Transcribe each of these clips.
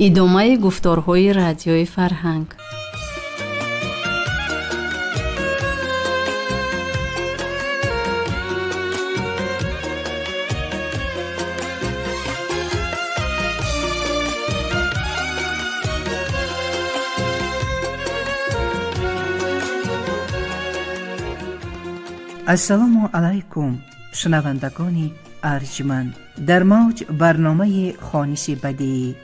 ادامه گفتارهای رادیوی فرهنگ. السلام علیکم شنوندگان ارجمند، در موج برنامه خوانش بدیعی.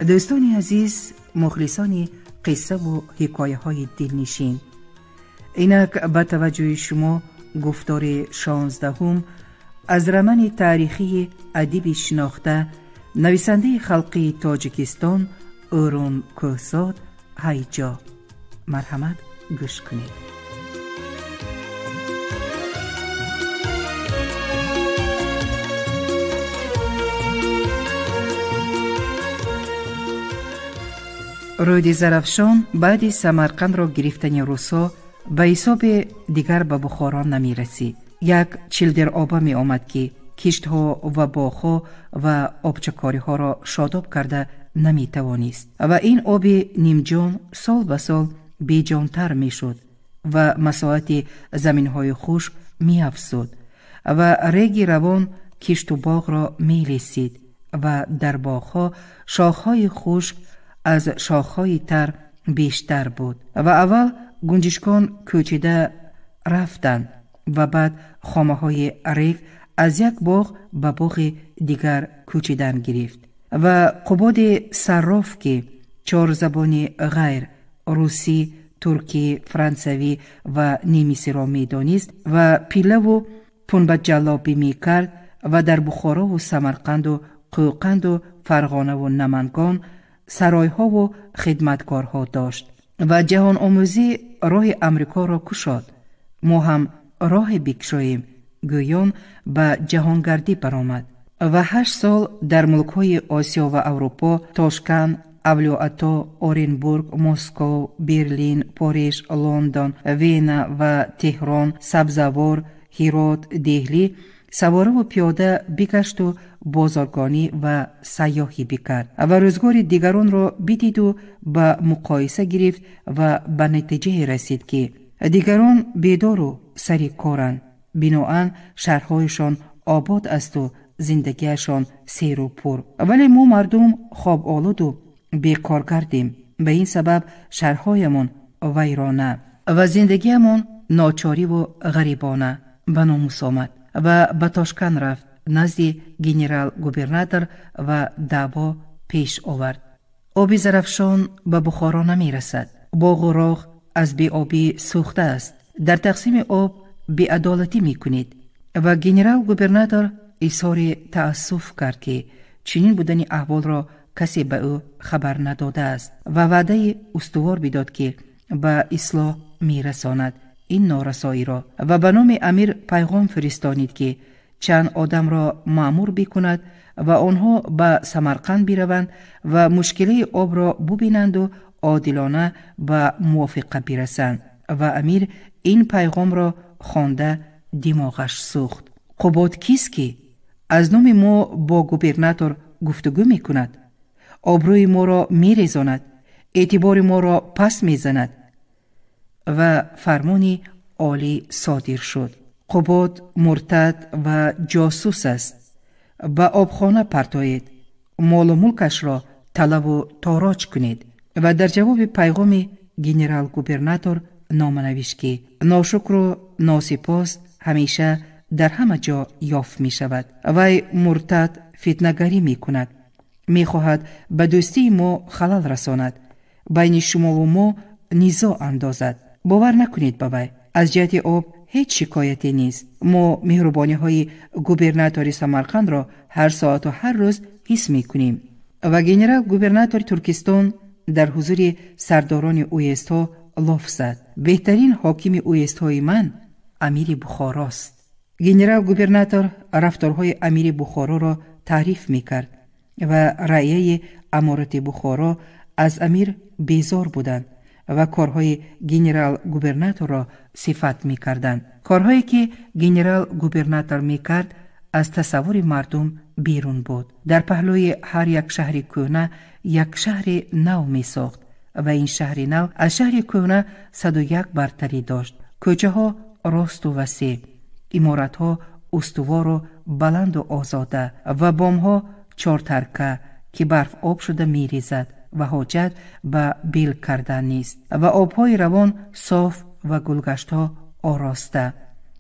دوستان عزیز، مخلصان قصه و حکایه های دلنشین، اینک به توجه شما گفتار 16 از رمن تاریخی ادیب شناخته نویسنده خلقی تاجیکستان اورون کوهزاد هیجا. مرحمت گوش کنید. رود زرافشان بعد سمرقند را گرفتن روسا به حساب دیگر به بخارا نمی رسید. یک چیلدر آبا می آمد که کشت ها و باغ ها و آبچکاری ها را شاداب کرده نمی توانست و این آب نیمجان سال به سال بیجانتر می شد و مساحت زمین های خشک می افزود و ریگ روان کشت و باغ را می لیسید و در باغ ها شاخ های خشک از شاخهای تر بیشتر بود و اول گنجشکان کوچیده رفتند و بعد خامه های ریگ از یک باغ به باغ دیگر کوچیدن گرفت و قباد صراف که 4 زبان غیر روسی، ترکی، فرانسوی و نیمیسی را می دانست و پیله و پنبه جلابی می کرد و در بخارا و سمرقند و قوقند و فرغانه و نمنگان سرایها و خدمتکارها داشت و جهان آموزی راه امریکا را کشاد. ما هم راه بکشاییم گویان به جهانگردی برآمد و 8 سال در ملک‌های آسیا و اروپا، تاشکند، اولوآتا، اورنبورگ، مسکو، برلین، پاریس، لندن، وینا و تهران، سبزوار، هرات، دهلی سواره و پیاده بگشت و بازرگانی و سیاحی بکرد و روزگار دیگران را بدید و به مقایسه گرفت و به نتیجه رسید که دیگران بیدار و سر کارند، بناهن شهرهایشان آباد است و زندگیشان سیر و پر، ولی ما مردم خواب آلود و بیکار گردیم. به این سبب شهرهایمان ویرانه و زندگیمان ناچاری و غریبانه به ناموس آمد و به تاشکند رفت نزد گنرال گوبرناتور و دعوا پیش آورد. آب زرافشان به بخارا نمی رسد. باغ و راغ از بی آبی سوخته است. در تقسیم آب بی‌عدالتی می کنید و گنرال گوبرناتور اظهار تأسف کرد که چنین بودن احوال را کسی به او خبر نداده است و وعده استوار بداد که به اصلاح می رساند این نارسایی را و به نام امیر پیغام فرستانید که چند آدم را مأمور بکند و آنها به سمرقند بروند و مشکل آب را ببینند و عادلانه به موافقه برسند و امیر این پیغام را خوانده دماغش سوخت. قباد کیست که از نام ما با گوبرناتور گفتگو می کند؟ آبروی ما را می ریزاند، اعتبار ما را پس می زند و فرمانی عالی صادر شد. قباد مرتد و جاسوس است. به آبخانه پرتایید، مال و ملکش را طلب و تاراج کنید. و در جواب پیغام گنرال گوبرناتور نامه نوشت که ناشکر و ناسپاس همیشه در همه جا یافت می شود. وی مرتد فتنه‌گری می کند، می خواهد به دوستی ما خلل رساند، بین شما و ما نزاع اندازد. باور نکنید به وی. از جهت آب هیچ شکایتی نیست. ما مهربانی های گوبرناتور سمرقند را هر ساعت و هر روز حس می کنیم. و گنرال گوبرناتور ترکستان در حضور سرداران اویست لاف زد. بهترین حاکم اویست های من امیر بخارا است. گنرال گوبرناتور رفتارهای امیر بخارا را تعریف می کرد و رعیه امارت بخارا از امیر بیزار بودند و کارهای گنرال گوبرناتور را صفت می کردند. کارهایی که گنرال گوبرناتور می کرد از تصور مردم بیرون بود. در پهلوی هر یک شهر کهنه یک شهر نو می ساخت و این شهر نو از شهر کهنه 101 برتری داشت. کوچه ها راست و وسیع، عمارت ها استوار و بلند و آزاده و بام ها چارترکه که برف آب شده می ریزد و حاجت به بیل کردن نیست و آبهای روان صاف و گلگشتها آراسته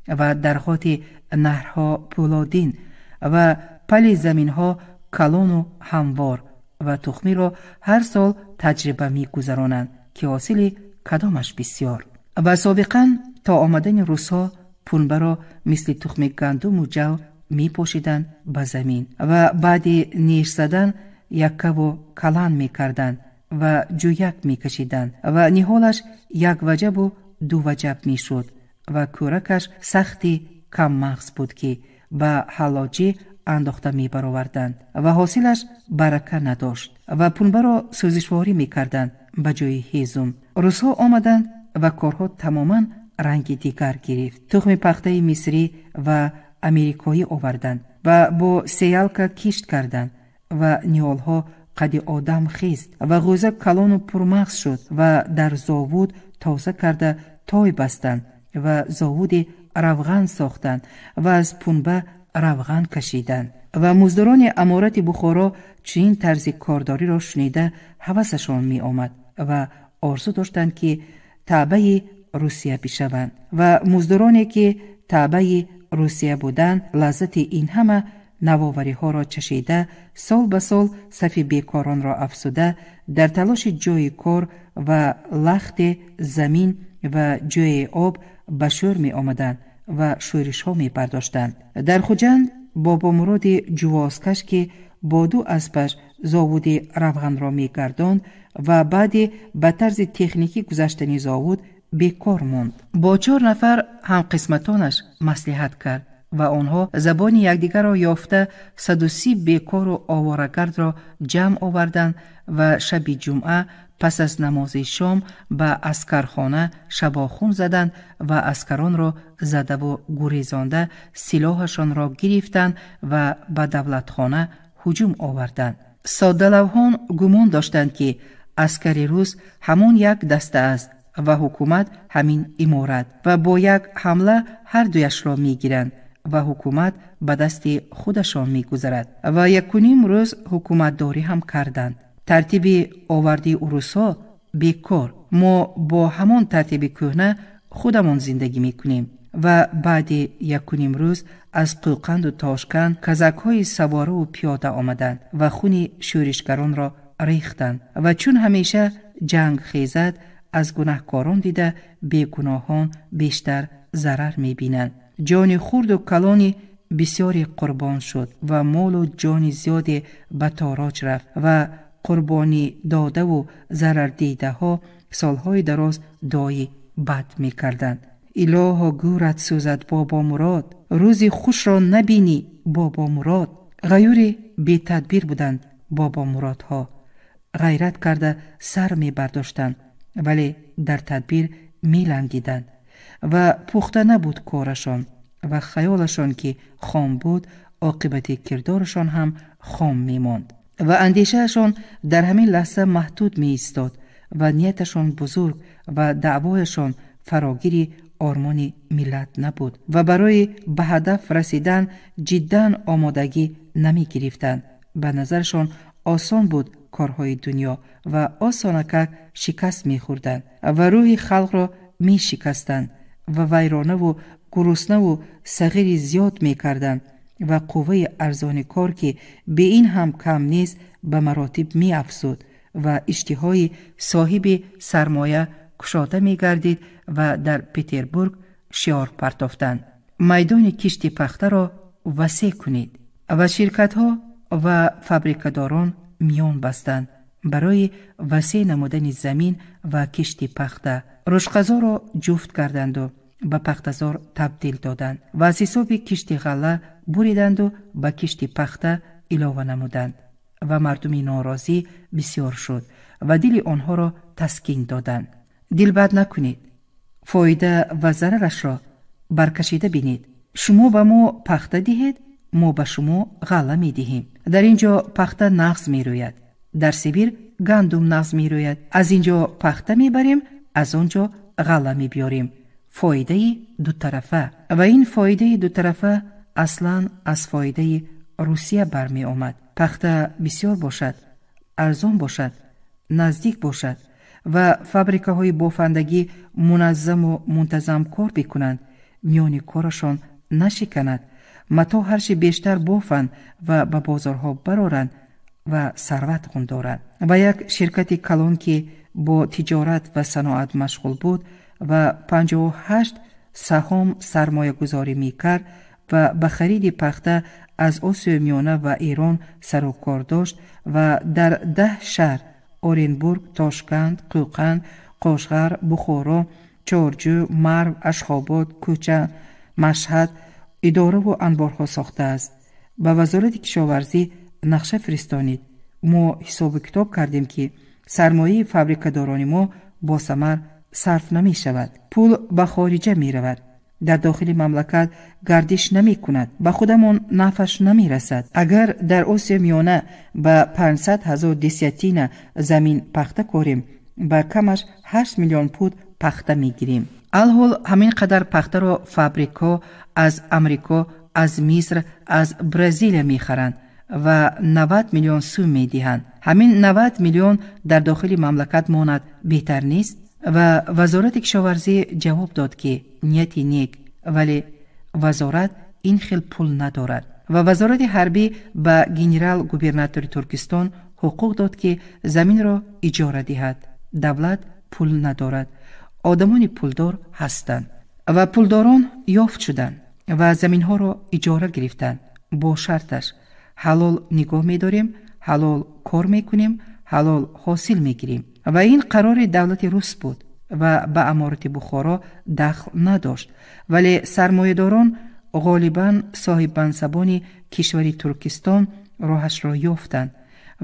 و درخات نهرها پولادین و پل زمینها کلان و هموار و تخمی را هر سال تجربه می گذرانند که حاصل کدامش بسیار. و سابقا تا آمدن روس‌ها پنبه را مثل تخم گندم و جو می پاشیدند به زمین و بعد نیش زدن یکه و کلان می کردند و جویک می کشیدند و نهالش یک وجب و دو وجب می شد و کورکش سختی کم مغز بود که به حلاجی انداخته می برآوردند و حاصلش برکه نداشت و پنبه را سوزشواری می کردند به جای هیزم. روس‌ها آمدند و کارها تماما رنگ دیگر گرفت. تخم پخته مصری و امریکایی آوردند و با سیالکه کشت کردند و نیالها قد آدم خیست و غوزه کلان و پرمغز شد و در زاوود تازه کرده تای بستند و زاوود روغن ساختند و از پنبه روغن کشیدند و مزدوران امارت بخارا چنین طرز کارداری را شنیده هوسشان می آمد و آرزو داشتند که تابع روسیه بشوند و مزدورانی که تابع روسیه بودند لذت این همه نوآوری ها را چشیده سال به سال صف بیکاران را افزوده در تلاش جای کار و لخت زمین و جای آب به شور می آمدند و شورش ها می برداشتند. در خوجند بابا مراد جوازکش که با دو اسبش زاوود روغن را می گرداند و بعد به طرز تکنیکی گذشتنی زاوود بیکار ماند. با 4 نفر هم قسمتانش مصلحت کرد و آنها زبان یکدیگر را یافته 130 بیکار و آواره‌گرد را جمع آوردند و شب جمعه پس از نماز شام به عسکرخانه شباخون زدند و عسکران را زده و گریزانده سلاحشان را گرفتند و به دولتخانه هجوم آوردند. ساده‌لوحان گمان داشتند که عسکر روس همون یک دسته است و حکومت همین امارت و با یک حمله هر دویش را می گیرند و حکومت به دست خودشان می گذرد و 1.5 روز حکومت داری هم کردند. ترتیب آوردی روس‌ها بیکار، ما با همان ترتیب کهنه خودمان زندگی می کنیم و بعد 1.5 روز از قوقند و تاشکند کزک‌های سواره و پیاده آمدند و خون شورشگران را ریختند و چون همیشه جنگ خیزد از گناهکاران دیده بیگناهان بیشتر ضرر می بینند. جان خرد و کلان بسیاری قربان شد و مال و جان زیادی به تاراج رفت و قربانی داده و ضرر دیده ها سالهای دراز دعای بد می کردند. الها گورت سوزد بابا مراد، روزی خوش را نبینی بابا مراد. غیوری بی تدبیر بودند بابا مرادها، غیرت کرده سر می برداشتند ولی در تدبیر می لنگیدند و پخته نبود کارشان و خیالشان که خام بود عاقبت کردارشان هم خام می ماند و اندیشهشان در همین لحظه محدود می ایستاد و نیتشان بزرگ و دعوایشان فراگیری آرمان ملت نبود و برای به هدف رسیدن جداً آمادگی نمی گرفتند. به نظرشان آسان بود کارهای دنیا و آسانکه شکست می خوردند و روح خلق را می شکستند و ویرانه و گرسنه و صغیر زیاد می کردند و قوه ارزان کار که به این هم کم نیست به مراتب می افزود و اشتهای صاحب سرمایه کشاده می گردید و در پتربورگ شعار پرتافتند: میدان کشت پخته را وسیع کنید و شرکت ها و فابریکه‌داران میان بستند برای وسیع نمودن زمین و کشت پخته. رشقزا را جفت کردند و به پختزار تبدیل دادند و از حساب کشت غله بریدند و به کشت پخته علاوه نمودند و مردمی ناراضی بسیار شد و دل آنها را تسکین دادند. دل بد نکنید، فایده و ضررش را برکشیده بینید. شما به ما پخته دهید، ما به شما غله می دهیم. در اینجا پخته نغز می روید، در سیبیر گندم نغز می روید. از اینجا پخته می بریم، از آنجا غله می بیاریم. فایده دو طرفه. و این فایده دو طرفه اصلا از فایده روسیه برمی آمد. پخته بسیار باشد، ارزان باشد، نزدیک باشد و فابریکاهای بافندگی منظم و منتظم کار بکنند، میان کارشان نشکند، متا هرچی بیشتر بافند و به بازارها برارند و ثروت دارند. و یک شرکت کلان که با تجارت و صناعت مشغول بود و 58 سهام سرمایه گذاری می کرد و به خرید پخته از آسیا میانه و ایران سر و کار داشت و در 10 شهر اورنبورگ، تاشکند، قوقند، قاشغر، بخارا، چارجو، مرو، اشخاباد، کوچه، مشهد اداره و انبارها ساخته است. به وزارت کشاورزی نقشه فرستانید. ما حساب کتاب کردیم که سرمایه فابریکه‌داران ما با ثمر صرف نمی شود. پول به خارجه می رود، در داخل مملکت گردش نمی کند، به خودمون نفعش نمی رسد. اگر در آسیا میانه به 500,000 دسیاتین زمین پخته کنیم، با کمش 8 میلیون پود پخته می گیریم. الحال همین قدر پخته را فابریکا از امریکا، از مصر، از برزیل می خرند و 90 میلیون سوم می دهند. همین 90 میلیون در داخل مملکت ماند بهتر نیست؟ و وزارت کشاورزی جواب داد که نیتی نیک، ولی وزارت این خیل پول ندارد. و وزارت حربی به گنرال گوبرناتور ترکستان حقوق داد که زمین را اجاره دهد. دولت پول ندارد، آدمان پولدار هستند و پولداران یافت شدند و زمین ها را اجاره گرفتند با شرطش حلال نگاه می داریم، حلال کار می کنیم، حلال حاصل می گیریم. و این قرار دولت روس بود و به امارت بخارا دخل نداشت، ولی سرمایه‌داران غالباً صاحب منصبان کشور ترکستان راهش را یافتند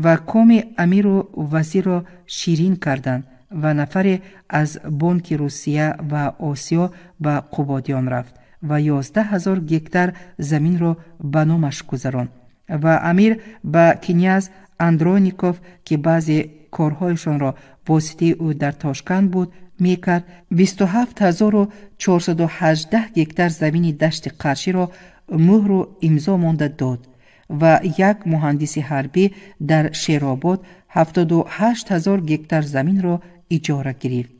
و کام امیر و وزیر را شیرین کردند و نفر از بانک روسیه و آسیا به قبادیان رفت و 11,000 گکتار زمین را به نامش گذراند و امیر به کنیاز اندرونیکوف که بعضی کارهایشان را واسطه او در تاشکند بود میکرد 27,418 گکتار زمین دشت قرشی را مهر و امضا مانده داد و یک مهندس حربی در شیرآباد 78,000 گکتار زمین را اجاره گرفت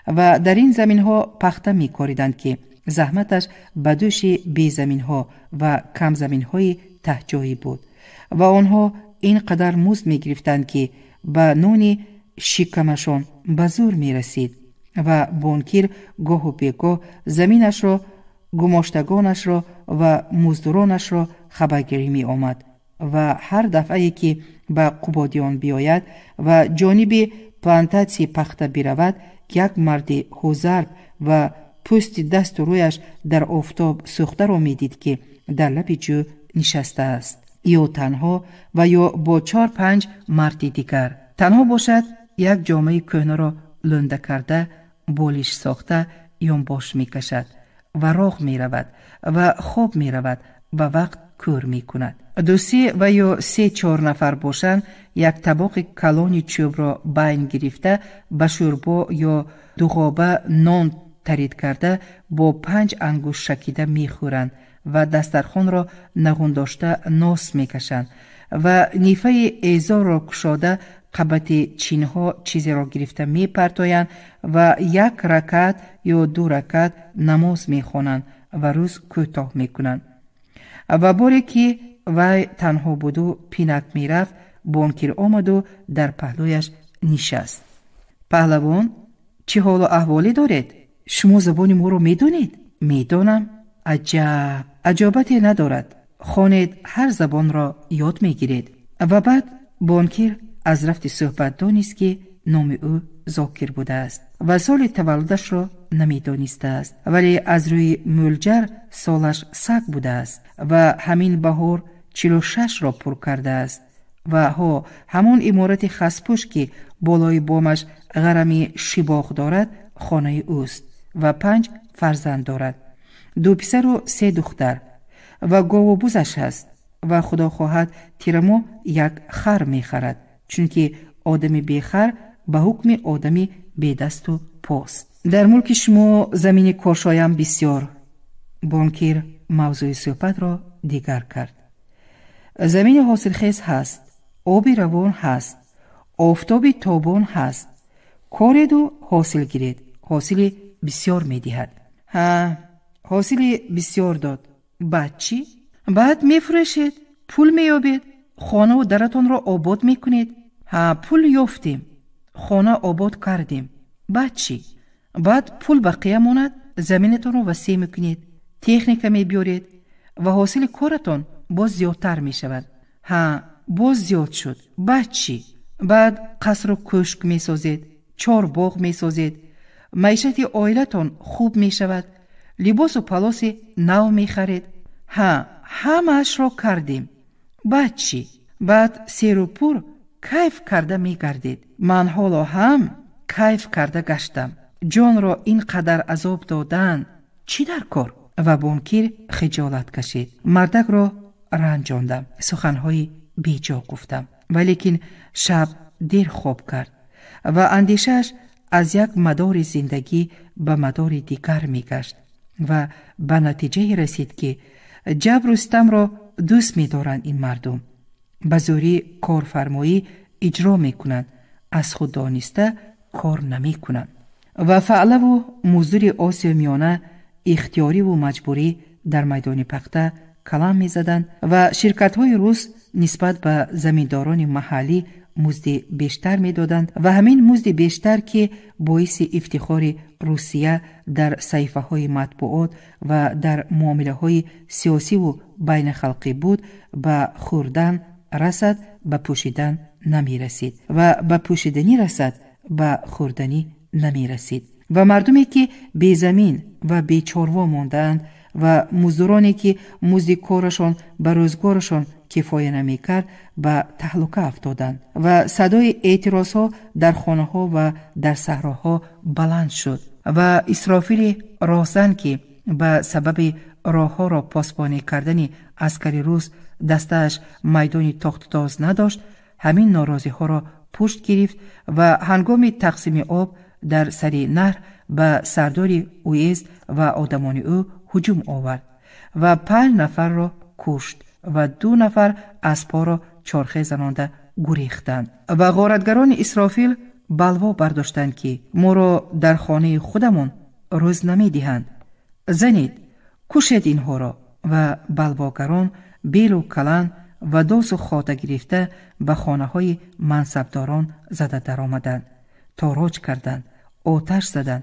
و در این زمین ها پخته می کاریدند که زحمتش به دوش بی زمین ها و کم زمین های ته جایی بود و آنها اینقدر مزد می گرفتند که به نون شکمشان به زور می رسید و بانکیر گاه و بیگاه زمینش را، گماشتگانش را و مزدورانش را خبرگیری می آمد و هر دفعه که به قبادیان بیاید و جانب پلانتاسی پخته برود، یک مرد حوزرب و پوست دست و رویش در آفتاب سوخته را می دید که در لب جو نشسته است، یا تنها و یا با 4-5 مرد دیگر. تنها باشد یک جامعه کهنه را لنده کرده، بالش ساخته یانباش می کشد و راه می رود و خواب می رود و وقت کور می کند. 2 و یا 3-4 نفر باشند، یک طبق کلان چوب را بین گرفته به شوربا یا دوغابه نان ترید کرده با 5 انگوش شکیده می خورند و دسترخوان را نغون داشته ناس می کشند و نیفه ایزار را کشاده قبط چینها چیزی را گرفته می پرتایند و 1 رکعت یا 2 رکعت نماز می خوانند و روز کوتاه می کنند. و باری که وی تنها بود و پینک می رفت، بانکیر آمد و در پهلویش نشست. پهلوان، چه حال و احوالی دارید؟ شما زبان ما رو می دونید؟ می دانم. عجب، عجابتی ندارد. خوانید، هر زبان را یاد می گیرید. و بعد بانکیر از رفت صحبت دانست که نام او زاکر بوده است و سال تولدش را نمی دانسته است، ولی از روی مولجر سالش سگ بوده است و همین بهار 46 را پر کرده است و ها همون عمارت خسپوش که بالای بامش غرمی شیباغ دارد خانه اوست و 5 فرزند دارد، 2 پسر و 3 دختر و گاو و بوزش هست و خدا خواهد تیرمو یک خر می خرد، چون که آدمی بی خر به حکم آدمی بی دست و پاست. در ملک شما زمین کاشایم بسیار. بانکیر موضوع صحبت را دیگر کرد. زمین حاصلخیز هست، آبی روان هست، آفتابی تابان هست، کارید و حاصل گیرید، حاصل بسیار می دهد. حاصل بسیار داد، بعد چی؟ بعد می فرشید، پول می یابید، خانه و درتون را آباد می کنید. پول یافتیم، خانه آباد کردیم، بعد چی؟ بعد پول بقیه ماند، زمینتون را وسیع می کنید، تکنیک می بیارید و حاصل کارتون باز زیادتر می شود. باز زیاد شد، بعد چی؟ بعد قصر و کشک می سازید، 4 باغ می سازید، معیشت عائلتون خوب می شود، لباس و پلاس نو می خرید. همه اش را کردیم، بعد چی؟ بعد سیر و پور کیف کرده می گردید. من حالا هم کیف کرده گشتم، جان را اینقدر عذاب دادن چی در کار؟ و بانکیر خجالت کشید. مردک را رنجاندم، سخنهای بیجا گفتم، ولیکن شب دیر خواب کرد و اندیشش از یک مدار زندگی به مدار دیگر می گشت و به نتیجه رسید که جبر و ستم را دوست می دارند. این مردم به زوری کارفرمایی اجرا می کنند، از خود دانسته کار نمی کنند و فعله و مزدور آسیا میانه اختیاری و مجبوری در میدان پخته کلام می زدند و شرکت های روس نسبت به زمینداران محلی مزد بیشتر می دادند و همین مزد بیشتر که باعث افتخار روسیه در صحیفه های مطبوعات و در معامله های سیاسی و بین خلقی بود، به خوردن رسد به پوشیدن نمی رسید و به پوشیدنی رسد به خوردنی نمی رسید و مردمی که بی زمین و بی چاروا ماندند و مزدورانی که مزد کارشان به روزگارشان کفایه نمی کرد به تهلکه افتادند و صدای اعتراض ها در خانه ها و در صحراها بلند شد و اسرافیل راهزن که به سبب راه ها را پاسبانی کردن عسکر روس دستش میدان تاخت‌تاز نداشت، همین ناراضی ها را پشت گرفت و هنگام تقسیم آب در سر نهر به سردار اویزد و آدمان او هجوم آورد و 5 نفر را کشت و 2 نفر اسبها را چرخه زنانده گریختند و غارتگران اسرافیل بلوا برداشتند که ما را در خانه خودمان روز نمی دهند، زنید، کشید اینها را. و بلواگران بیل و کلان و داس و خاطه گرفته به خانه های منصبداران زده در آمدند، تاراج کردند، آتش زدند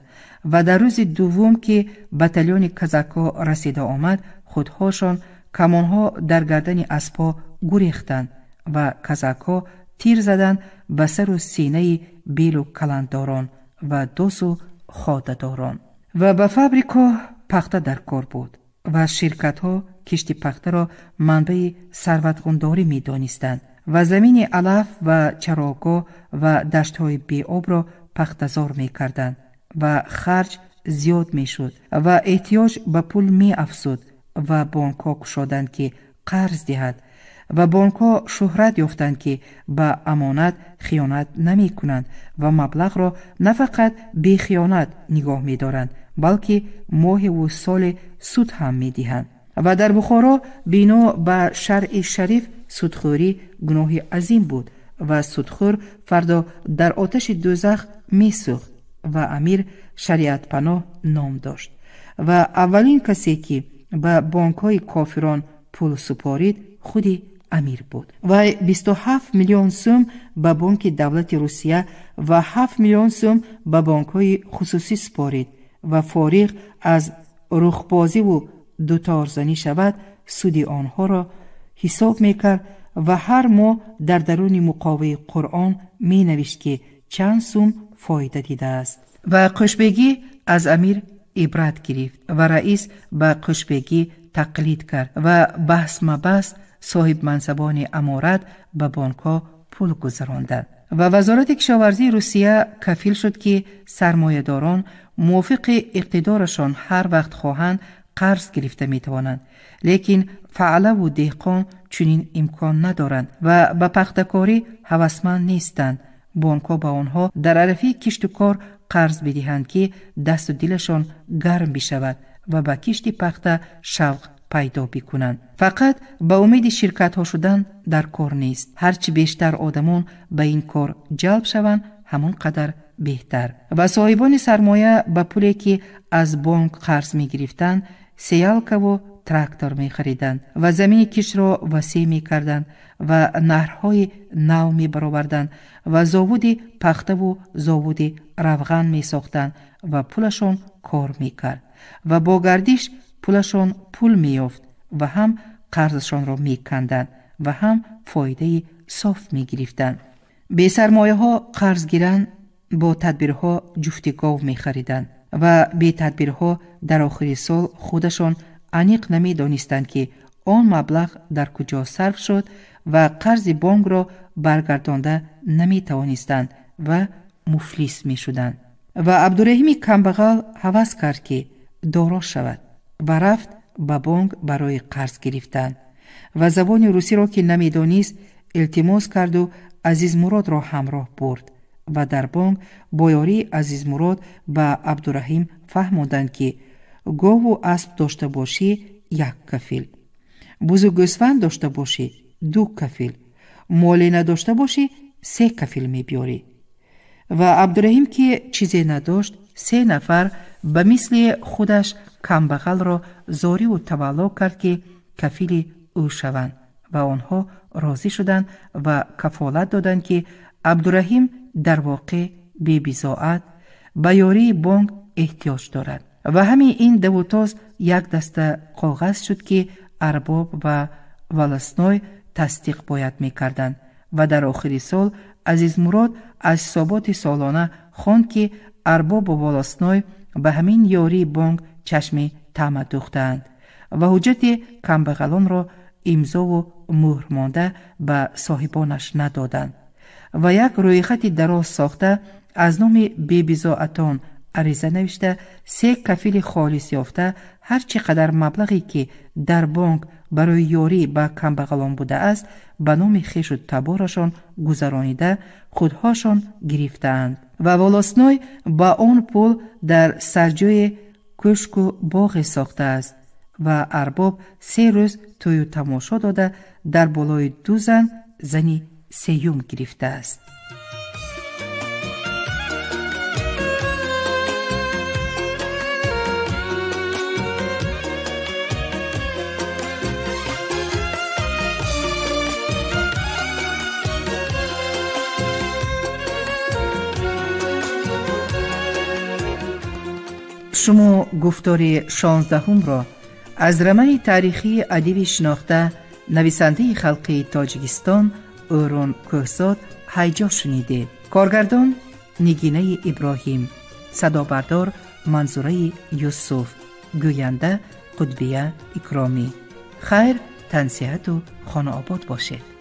و در روز دوم که بتالیون کزاکا رسیده آمد، خودهاشان کمانها در گردن اسبها گریختند و کزاکا تیر زدند به سر و سینه بیل و کلانداران و داس و خاطه داران. و به فابریکا پخته در کار بود و شرکت ها کشتی پخته را منبع ثروت‌غنداری می دانستند و زمین علف و چراگاه و دشت های بی آب را پخته‌زار می کردند و خرج زیاد می شد و احتیاج به پول می افزود و بانک‌ها گشادند که قرض دهد و بانک‌ها شهرت یافتند که به امانت خیانت نمی کنند و مبلغ را نه فقط بی خیانت نگاه می دارند بلکه ماه و سال سود هم می دهند. و در بخارا بنا به شرع شریف سودخوری گناه عظیم بود و سودخور فردا در آتش دوزخ می سوخت و امیر شریعت پناه نام داشت و اولین کسی که به بانک‌های کافران پول سپارید خودی امیر بود و 27 میلیون سوم به بانک دولت روسیه و 7 میلیون سوم به بانک‌های خصوصی سپارید و فارغ از رخبازی و دوتارزنی شود سود آنها را حساب میکرد و هر ماه در درون مقاوه قرآن می نوشت که چند سوم فایده دیده است و قشبگی از امیر عبرت گرفت و رئیس به قشبگی تقلید کرد و بحث مبحث صاحب منصبان امارت به بانک‌ها پول گذراندند و وزارت کشاورزی روسیه کفیل شد که سرمایه‌داران موافق اقتدارشان هر وقت خواهند قرض گرفته می‌توانند، لیکن فعله و دهقان چنین امکان ندارند و به پخته‌کاری هوسمند نیستند. بانک‌ها به آنها در عرفه کشت و کار قرض بدهند که دست و دلشان گرم بشود و به کشت پخته شوق پیدا بکنند. فقط به امید شرکت ها شدن در کار نیست. هرچی بیشتر آدمان به این کار جلب شوند همون قدر بهتر. و صاحبان سرمایه به پولی که از بانک قرض می گرفتند سیالکه و تراکتور می خریدند و زمین کشت را وسیع می کردند و نهرهای نو می برآوردند و زاود پخته و زاود روغن می ساختند و پولشان کار می کرد و با گردش پولشان پول می یافت و هم قرضشان را می کندند و هم فایده صاف می گرفتند. بی سرمایه ها قرض گیرند با تدبیرها جفت گاو می خریدند و بی تدبیرها در آخر سال خودشان انیق نمی دانستند که آن مبلغ در کجا صرف شد و قرض بانک را برگردانده نمی توانستند و مفلس می شدند. و عبدالرحیم کمبغل هوس کرد که دارا شود و رفت به بانک برای قرض گرفتن و زبان روسی را که نمی دانست التماس کرد و عزیز مراد را همراه برد و در بانک با یاری عزیز مراد به عبدالرحیم فهماندند که گاو و اسب داشته باشی یک کفیل، بز و گوسفند داشته باشی 2 کفیل، مالی نداشته باشی 3 کفیل می بیاری. و عبدالرحیم که چیزی نداشت 3 نفر به مثل خودش کمبغل را زاری و تولا کرد که کفیل او شوند و آنها راضی شدند و کفالت دادند که عبدالرحیم در واقع بی بضاعت به یاری بانک احتیاج دارد. و همین این دوتاز یک دسته کاغذ شد که ارباب و ولسنای تصدیق باید می کردند و در آخر سال عزیز مراد از حسابات سالانه خواند که ارباب و ولسنای به همین یاری بانک چشم طمع دوختند و حجت کمبغلان را امضا و مهر مانده به صاحبانش ندادند و یک رویخط دراز ساخته از نام بی بضاعتان عریضه نوشته 3 کفیل خالص یافته هر چقدر مبلغی که در بانک برای یاری به کمبغلان بوده است به نام خویش و تبارشان گذرانیده خودهاشان گرفتند و ولسنای با آن پول در سرجای کشک و باغ ساخته است و ارباب 3 روز توی و تماشا داده در بالای 2 زن زنی 3 گرفته است. شما گفتار 16 را از رمه تاریخی ادیب شناخته نویسنده خلقی تاجیکستان اورون کوهزاد هیجا شنیدید. کارگردان نگینه ابراهیم، صدا بردار منظوره یوسف، گوینده قطبیه اکرامی. خیر، تنصیحت و خانه آباد باشید.